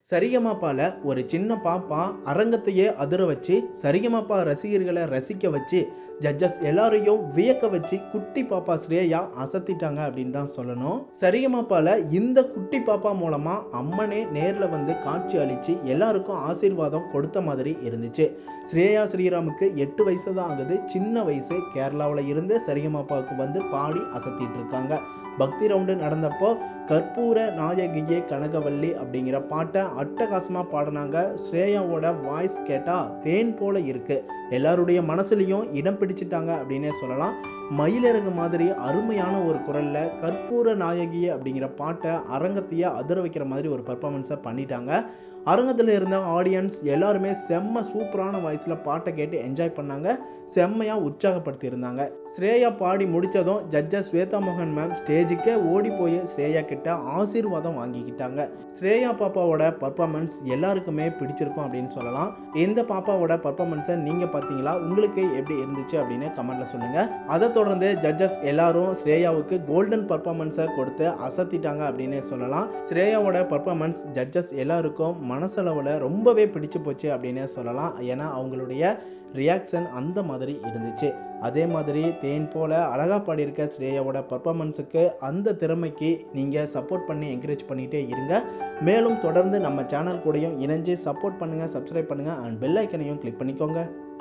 சரிகமபால ஒரு சின்ன பாப்பா அரங்கத்தையே அதிர வச்சு சரிகமபா ரசிகர்களை ரசிக்க வச்சு ஜட்ஜஸ் எல்லாரையும் வியக்க வச்சு குட்டி பாப்பா ஸ்ரேயா அசத்திட்டாங்க அப்படின்னு தான் சொல்லணும். சரிகமபால இந்த குட்டி பாப்பா மூலமா அம்மனே நேரில் வந்து காட்சி அளிச்சு எல்லாருக்கும் ஆசீர்வாதம் கொடுத்த மாதிரி இருந்துச்சு. ஸ்ரேயா ஸ்ரீராமுக்கு 8 வயசு தான் ஆகுது. சின்ன வயசு கேரளாவில் இருந்து சரிகமபாவுக்கு வந்து பாடி அசத்திட்டு இருக்காங்க. பக்தி ரவுண்டு நடந்தப்போ கற்பூர நாயகியே கனகவல்லி அப்படிங்கிற பாட்டை அட்டகாசமாக பாடினாங்க. ஸ்ரேயாவோட வாய்ஸ் கேட்டால் தேன் போல இருக்கு. எல்லாருடைய மனசுலையும் இடம் பிடிச்சிட்டாங்க அப்படின்னே சொல்லலாம். மயிலிறகு மாதிரி அருமையான ஒரு குரலில் கற்பூர நாயகி அப்படிங்கிற பாட்டை அரங்கத்தையே அதிர வைக்கிற மாதிரி ஒரு பர்ஃபார்மன்ஸை பண்ணிட்டாங்க. அரங்கத்தில் இருந்த ஆடியன்ஸ் எல்லாருமே செம்ம சூப்பரான வாய்ஸில் பாட்டை கேட்டு என்ஜாய் பண்ணாங்க. செம்மையாக உற்சாகப்படுத்தியிருந்தாங்க. ஸ்ரேயா பாடி முடித்ததும் ஜட்ஜஸ் ஸ்வேதா மோகன் மேம் ஸ்டேஜுக்கே ஓடி போய் ஸ்ரேயா கிட்ட ஆசீர்வாதம் வாங்கிக்கிட்டாங்க. ஸ்ரேயா பாப்பாவோட பர்ஃபார்மன்ஸ் எல்லாருக்குமே பிடிச்சிருக்கும் அப்படின்னு சொல்லலாம். இந்த பாப்பாவோட பர்ஃபார்மன்ஸை நீங்கள் பார்த்தீங்களா? உங்களுக்கு எப்படி இருந்துச்சு அப்படின்னு கமெண்ட்டில் சொல்லுங்கள். அதை தொடர்ந்து ஜட்ஜஸ் எல்லாரும் ஸ்ரேயாவுக்கு கோல்டன் பர்ஃபார்மன்ஸை கொடுத்து அசத்திட்டாங்க அப்படின்னே சொல்லலாம். ஸ்ரேயாவோட பர்ஃபார்மன்ஸ் ஜட்ஜஸ் எல்லாருக்கும் மனசளவில் ரொம்பவே பிடிச்சு போச்சு அப்படின்னே சொல்லலாம். ஏன்னா அவங்களுடைய ரியாக்ஷன் அந்த மாதிரி இருந்துச்சு. அதே மாதிரி தேன் போல அழகாக பாடியிருக்க ஸ்ரேயாவோட பர்ஃபார்மன்ஸுக்கு அந்த திறமைக்கு நீங்கள் சப்போர்ட் பண்ணி என்கரேஜ் பண்ணிகிட்டே இருங்க. மேலும் தொடர்ந்து நம்ம சேனல் கூடயும் இணைஞ்சு சப்போர்ட் பண்ணுங்கள், சப்ஸ்கிரைப் பண்ணுங்கள் அண்ட் பெல் ஐக்கனையும் கிளிக் பண்ணிக்கோங்க.